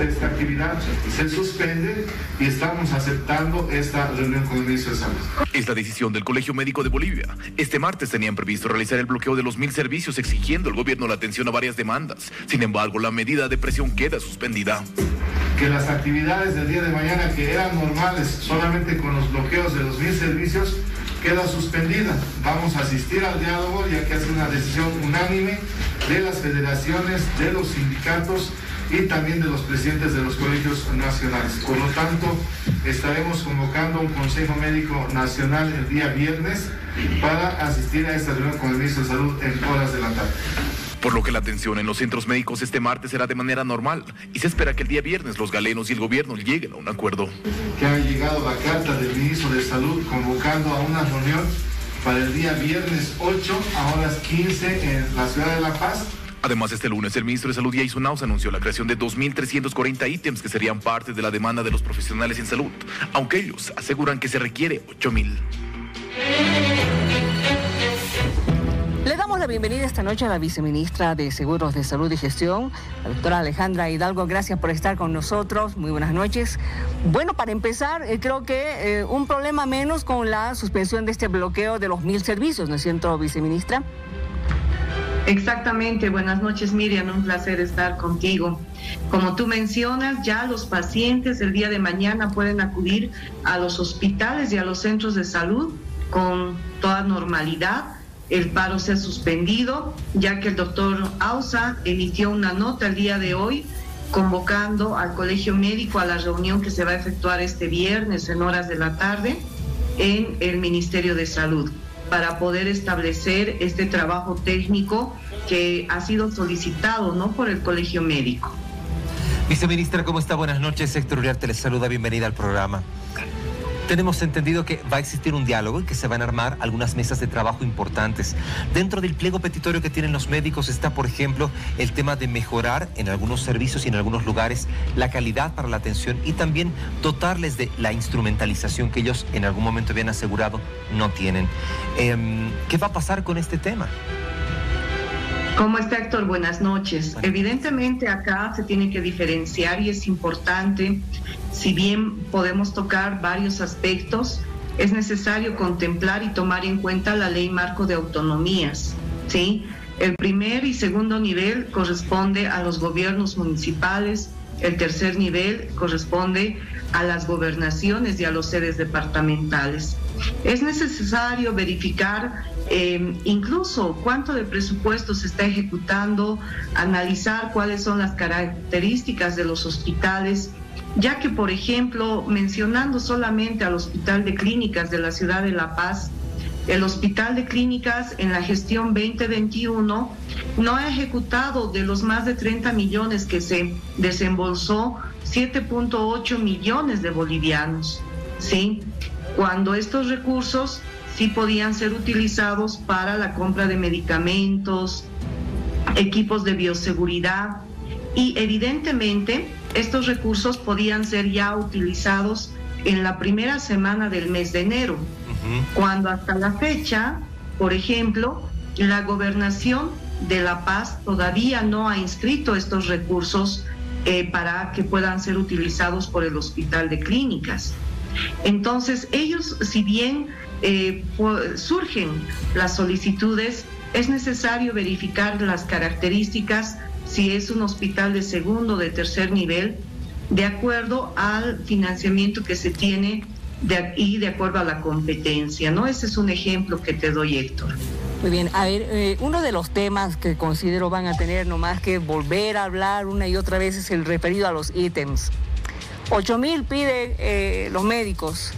esta actividad se suspende y estamos aceptando esta reunión con el ministro de Salud. Es la decisión del Colegio Médico de Bolivia. Este martes tenían previsto realizar el bloqueo de los 1000 servicios exigiendo al gobierno la atención a varias demandas. Sin embargo, la medida de presión queda suspendida. Que las actividades del día de mañana, que eran normales solamente con los bloqueos de los 1000 servicios, queda suspendida. Vamos a asistir al diálogo, ya que es una decisión unánime de las federaciones, de los sindicatos y también de los presidentes de los colegios nacionales. Por lo tanto, estaremos convocando un Consejo Médico Nacional el día viernes para asistir a esta reunión con el ministro de Salud en horas de la tarde. Por lo que la atención en los centros médicos este martes será de manera normal y se espera que el día viernes los galenos y el gobierno lleguen a un acuerdo. Que ha llegado la carta del ministro de Salud convocando a una reunión para el día viernes 8 a horas 15 en la ciudad de La Paz. Además, este lunes el ministro de Salud Yaiza Naus anunció la creación de 2.340 ítems que serían parte de la demanda de los profesionales en salud, aunque ellos aseguran que se requiere 8.000. Le damos la bienvenida esta noche a la viceministra de Seguros de Salud y Gestión, la doctora Alejandra Hidalgo. Gracias por estar con nosotros. Muy buenas noches. Bueno, para empezar, creo que un problema menos con la suspensión de este bloqueo de los 1000 servicios, ¿no es cierto, viceministra? Exactamente. Buenas noches, Miriam. Un placer estar contigo. Como tú mencionas, ya los pacientes el día de mañana pueden acudir a los hospitales y a los centros de salud con toda normalidad. El paro se ha suspendido, ya que el doctor Ausa emitió una nota el día de hoy convocando al Colegio Médico a la reunión que se va a efectuar este viernes en horas de la tarde en el Ministerio de Salud para poder establecer este trabajo técnico que ha sido solicitado, ¿no?, por el Colegio Médico. Viceministra, ¿cómo está? Buenas noches. Héctor Uriarte les saluda. Bienvenida al programa. Tenemos entendido que va a existir un diálogo y que se van a armar algunas mesas de trabajo importantes. Dentro del pliego petitorio que tienen los médicos está, por ejemplo, el tema de mejorar en algunos servicios y en algunos lugares la calidad para la atención y también dotarles de la instrumentalización que ellos en algún momento habían asegurado no tienen. ¿Qué va a pasar con este tema? ¿Cómo está, Héctor? Buenas noches. Evidentemente acá se tiene que diferenciar y es importante, si bien podemos tocar varios aspectos, es necesario contemplar y tomar en cuenta la Ley Marco de Autonomías, ¿sí? El primer y segundo nivel corresponde a los gobiernos municipales, el tercer nivel corresponde a las gobernaciones y a los sedes departamentales. Es necesario verificar incluso cuánto de presupuesto se está ejecutando, analizar cuáles son las características de los hospitales, ya que, por ejemplo, mencionando solamente al Hospital de Clínicas de la ciudad de La Paz, el Hospital de Clínicas en la gestión 2021 no ha ejecutado de los más de 30 millones que se desembolsó, 7.8 millones de bolivianos, ¿sí? Cuando estos recursos sí podían ser utilizados para la compra de medicamentos, equipos de bioseguridad y evidentemente estos recursos podían ser ya utilizados en la primera semana del mes de enero, cuando hasta la fecha, por ejemplo, la gobernación de La Paz todavía no ha inscrito estos recursos para que puedan ser utilizados por el Hospital de Clínicas. Entonces, ellos, si bien surgen las solicitudes, es necesario verificar las características, si es un hospital de segundo o de tercer nivel, de acuerdo al financiamiento que se tiene y de acuerdo a la competencia, ¿no? Ese es un ejemplo que te doy, Héctor. Muy bien, a ver, uno de los temas que considero van a tener nomás que volver a hablar una y otra vez es el referido a los ítems. 8.000 piden los médicos.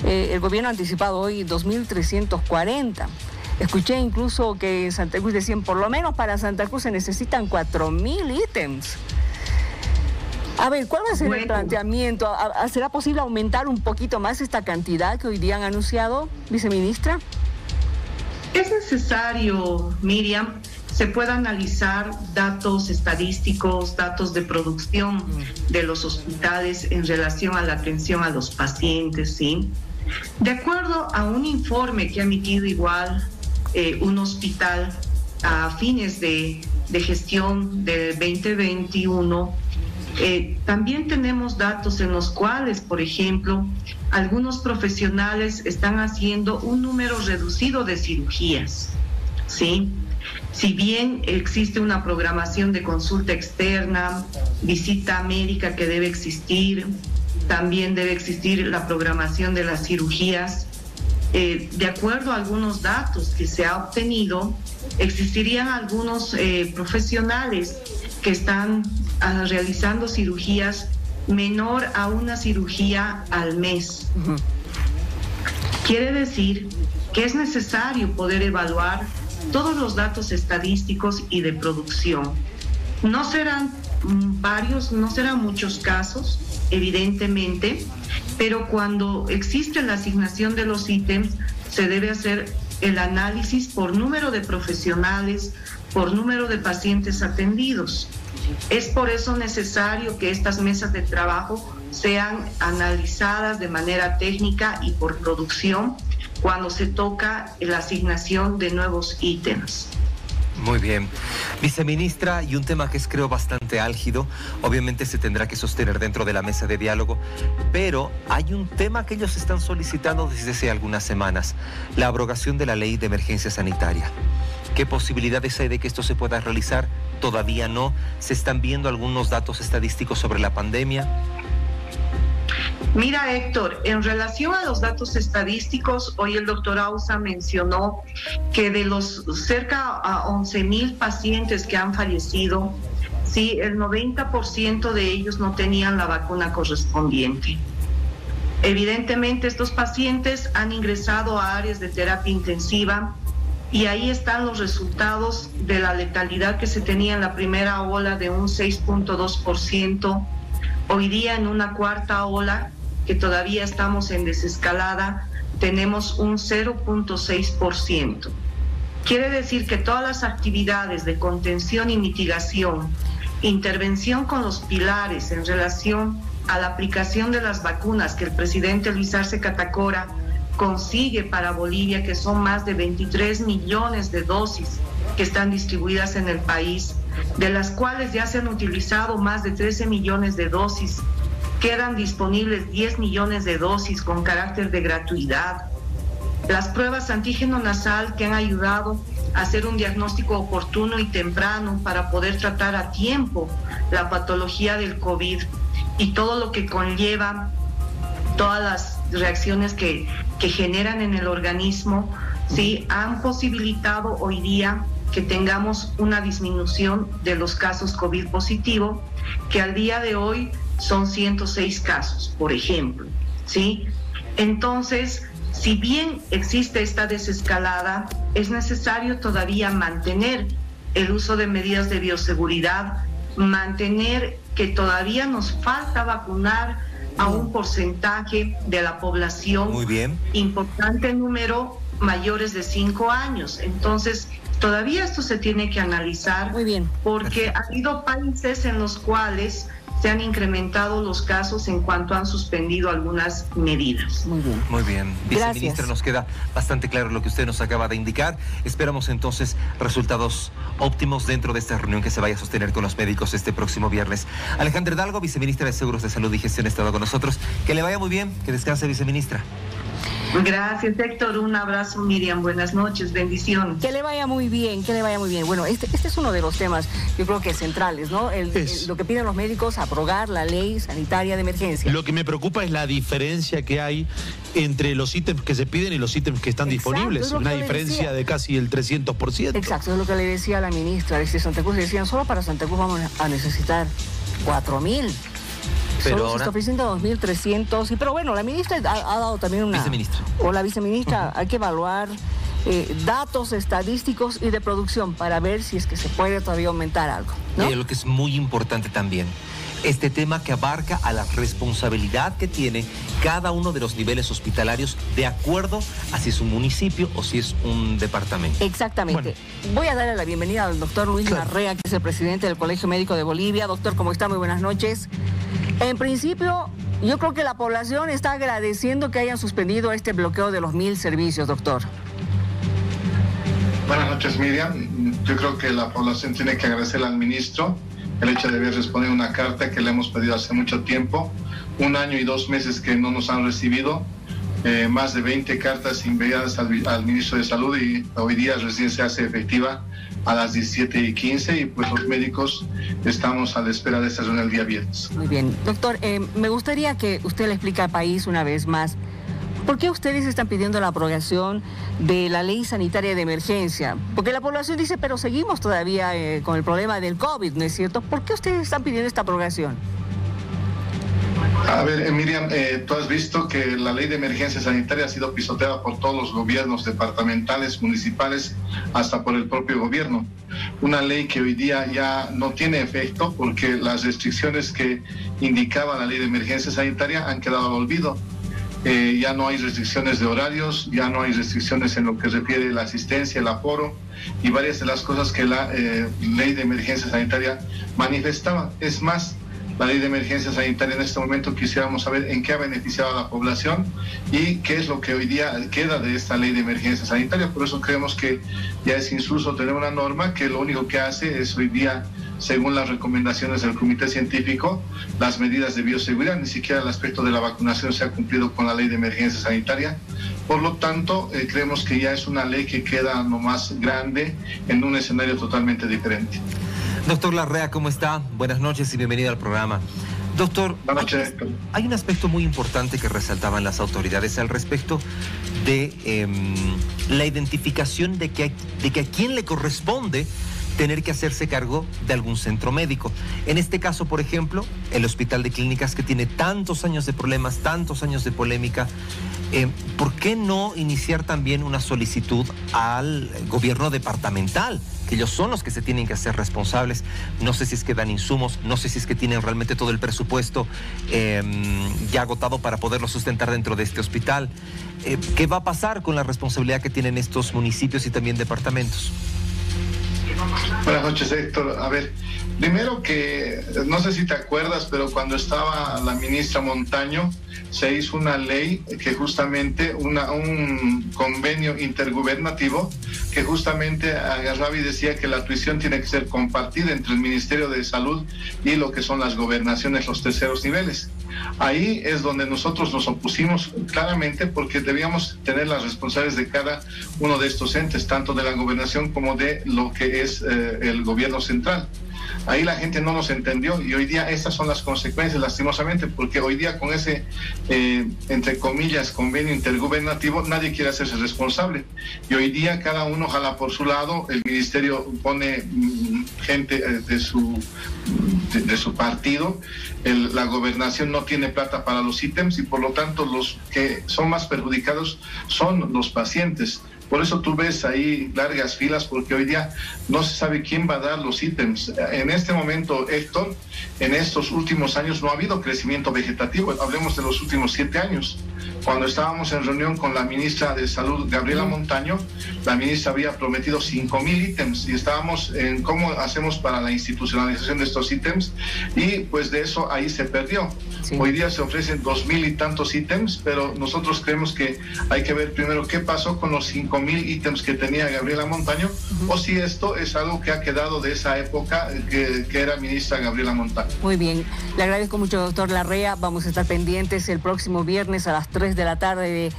El gobierno ha anticipado hoy 2.340. Escuché incluso que en Santa Cruz decían, por lo menos para Santa Cruz se necesitan 4.000 ítems. A ver, ¿cuál va a ser el planteamiento? ¿Será posible aumentar un poquito más esta cantidad que hoy día han anunciado, viceministra? Es necesario, Miriam, se pueda analizar datos estadísticos, datos de producción de los hospitales en relación a la atención a los pacientes, ¿sí? De acuerdo a un informe que ha emitido igual un hospital a fines de gestión del 2021, También tenemos datos en los cuales, por ejemplo, algunos profesionales están haciendo un número reducido de cirugías, ¿sí? Si bien existe una programación de consulta externa, visita médica que debe existir, también debe existir la programación de las cirugías. De acuerdo a algunos datos que se ha obtenido, existirían algunos profesionales que están realizando cirugías menor a una cirugía al mes. Quiere decir que es necesario poder evaluar todos los datos estadísticos y de producción. No serán varios, no serán muchos casos, evidentemente, pero cuando existe la asignación de los ítems, se debe hacer el análisis por número de profesionales, por número de pacientes atendidos. Es por eso necesario que estas mesas de trabajo sean analizadas de manera técnica y por producción cuando se toca la asignación de nuevos ítems. Muy bien. Viceministra, y un tema que es creo bastante álgido, obviamente se tendrá que sostener dentro de la mesa de diálogo, pero hay un tema que ellos están solicitando desde hace algunas semanas, la abrogación de la ley de emergencia sanitaria. ¿Qué posibilidades hay de que esto se pueda realizar? Todavía no. ¿Se están viendo algunos datos estadísticos sobre la pandemia? Mira, Héctor, en relación a los datos estadísticos, hoy el doctor Ausa mencionó que de los cerca a 11,000 pacientes que han fallecido, sí, el 90% de ellos no tenían la vacuna correspondiente. Evidentemente, estos pacientes han ingresado a áreas de terapia intensiva y ahí están los resultados de la letalidad que se tenía en la primera ola de un 6.2%. Hoy día en una cuarta ola, que todavía estamos en desescalada, tenemos un 0.6%. Quiere decir que todas las actividades de contención y mitigación, intervención con los pilares en relación a la aplicación de las vacunas que el presidente Luis Arce Catacora consigue para Bolivia, que son más de 23 millones de dosis que están distribuidas en el país, de las cuales ya se han utilizado más de 13 millones de dosis, quedan disponibles 10 millones de dosis con carácter de gratuidad. Las pruebas antígeno nasal que han ayudado a hacer un diagnóstico oportuno y temprano para poder tratar a tiempo la patología del COVID y todo lo que conlleva, todas las reacciones que generan en el organismo, ¿sí? Han posibilitado hoy día que tengamos una disminución de los casos COVID positivo, que al día de hoy son 106 casos, por ejemplo, ¿sí? Entonces, si bien existe esta desescalada, es necesario todavía mantener el uso de medidas de bioseguridad, mantener que todavía nos falta vacunar a un porcentaje de la población, muy bien, importante número, mayores de 5 años. Entonces, todavía esto se tiene que analizar. Muy bien. Porque ha habido países en los cuales se han incrementado los casos en cuanto han suspendido algunas medidas. Muy bien. Muy bien. Viceministra, nos queda bastante claro lo que usted nos acaba de indicar. Esperamos entonces resultados óptimos dentro de esta reunión que se vaya a sostener con los médicos este próximo viernes. Alejandra Hidalgo, viceministra de Seguros de Salud y Gestión, ha estado con nosotros. Que le vaya muy bien, que descanse, viceministra. Gracias, Héctor. Un abrazo, Miriam. Buenas noches, bendiciones. Que le vaya muy bien, que le vaya muy bien. Bueno, este es uno de los temas, yo creo que centrales, ¿no? Lo que piden los médicos, abrogar la ley sanitaria de emergencia. Lo que me preocupa es la diferencia que hay entre los ítems que se piden y los ítems que están disponibles. Una diferencia de casi el 300%. Exacto, es lo que le decía a la ministra de Santa Cruz. Decían, solo para Santa Cruz vamos a necesitar 4,000. Pero solo ahora se está ofreciendo 2,300. Pero bueno, la ministra ha dado también una... Viceministra. O la viceministra, hay que evaluar datos estadísticos y de producción para ver si es que se puede todavía aumentar algo, ¿no? Lo que es muy importante también, este tema que abarca a la responsabilidad que tiene cada uno de los niveles hospitalarios de acuerdo a si es un municipio o si es un departamento. Exactamente. Bueno. Voy a darle la bienvenida al doctor Luis Larrea, que es el presidente del Colegio Médico de Bolivia. Doctor, ¿cómo está? Muy buenas noches. En principio, yo creo que la población está agradeciendo que hayan suspendido este bloqueo de los 1,000 servicios, doctor. Buenas noches, Miriam. Yo creo que la población tiene que agradecerle al ministro el hecho de haber respondido una carta que le hemos pedido hace mucho tiempo, 1 año y 2 meses que no nos han recibido, más de 20 cartas enviadas al ministro de Salud, y hoy día recién se hace efectiva a las 17:15, y pues los médicos estamos a la espera de esta reunión el día viernes. Muy bien. Doctor, me gustaría que usted le explique al país una vez más ¿por qué ustedes están pidiendo la aprobación de la ley sanitaria de emergencia? Porque la población dice, pero seguimos todavía con el problema del COVID, ¿no es cierto? ¿Por qué ustedes están pidiendo esta aprobación? A ver, Miriam, tú has visto que la ley de emergencia sanitaria ha sido pisoteada por todos los gobiernos departamentales, municipales, hasta por el propio gobierno. Una ley que hoy día ya no tiene efecto porque las restricciones que indicaba la ley de emergencia sanitaria han quedado al olvido. Ya no hay restricciones de horarios, ya no hay restricciones en lo que refiere a la asistencia, el aforo y varias de las cosas que la ley de emergencia sanitaria manifestaba. Es más, la ley de emergencia sanitaria en este momento quisiéramos saber en qué ha beneficiado a la población y qué es lo que hoy día queda de esta ley de emergencia sanitaria. Por eso creemos que ya es insulso tener una norma que lo único que hace es hoy día, según las recomendaciones del Comité Científico, las medidas de bioseguridad. Ni siquiera el aspecto de la vacunación se ha cumplido con la ley de emergencia sanitaria. Por lo tanto, creemos que ya es una ley que queda nomás grande en un escenario totalmente diferente. Doctor Larrea, ¿cómo está? Buenas noches y bienvenido al programa. Doctor, buenas noches. Hay un aspecto muy importante que resaltaban las autoridades al respecto de la identificación de que a quién le corresponde tener que hacerse cargo de algún centro médico. En este caso, por ejemplo, el Hospital de Clínicas, que tiene tantos años de problemas, tantos años de polémica, ¿por qué no iniciar también una solicitud al gobierno departamental? Que ellos son los que se tienen que hacer responsables. No sé si es que dan insumos, no sé si es que tienen realmente todo el presupuesto ya agotado para poderlo sustentar dentro de este hospital. ¿Qué va a pasar con la responsabilidad que tienen estos municipios y también departamentos? Buenas noches, Héctor. A ver, primero que, no sé si te acuerdas, pero cuando estaba la ministra Montaño, se hizo una ley que justamente, un convenio intergubernativo que justamente agarraba y decía que la tuición tiene que ser compartida entre el Ministerio de Salud y lo que son las gobernaciones, los terceros niveles. Ahí es donde nosotros nos opusimos claramente porque debíamos tener las responsabilidades de cada uno de estos entes, tanto de la gobernación como de lo que es el gobierno central. Ahí la gente no nos entendió y hoy día estas son las consecuencias, lastimosamente, porque hoy día con ese, entre comillas, convenio intergubernativo, nadie quiere hacerse responsable. Y hoy día cada uno jala por su lado, el ministerio pone gente de su partido, la gobernación no tiene plata para los ítems y por lo tanto los que son más perjudicados son los pacientes. Por eso tú ves ahí largas filas, porque hoy día no se sabe quién va a dar los ítems. En este momento, Héctor, en estos últimos años no ha habido crecimiento vegetativo. Hablemos de los últimos 7 años. Cuando estábamos en reunión con la ministra de Salud, Gabriela Montaño, la ministra había prometido 5,000 ítems y estábamos en cómo hacemos para la institucionalización de estos ítems y pues de eso ahí se perdió. Sí. Hoy día se ofrecen 2,000 y tantos ítems, pero nosotros creemos que hay que ver primero qué pasó con los 5,000 ítems que tenía Gabriela Montaño o si esto es algo que ha quedado de esa época que era ministra Gabriela Montaño. Muy bien, le agradezco mucho, doctor Larrea. Vamos a estar pendientes el próximo viernes a las 3 de la tarde de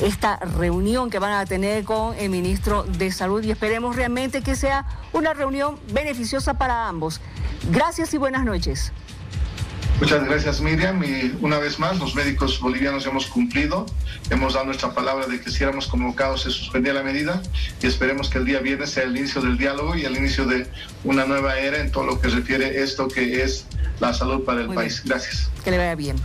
esta reunión que van a tener con el ministro de Salud y esperemos realmente que sea una reunión beneficiosa para ambos. Gracias y buenas noches. Muchas gracias, Miriam, y una vez más los médicos bolivianos hemos cumplido, hemos dado nuestra palabra de que si éramos convocados se suspendía la medida y esperemos que el día viernes sea el inicio del diálogo y el inicio de una nueva era en todo lo que refiere esto que es la salud para el país. Gracias. Que le vaya bien.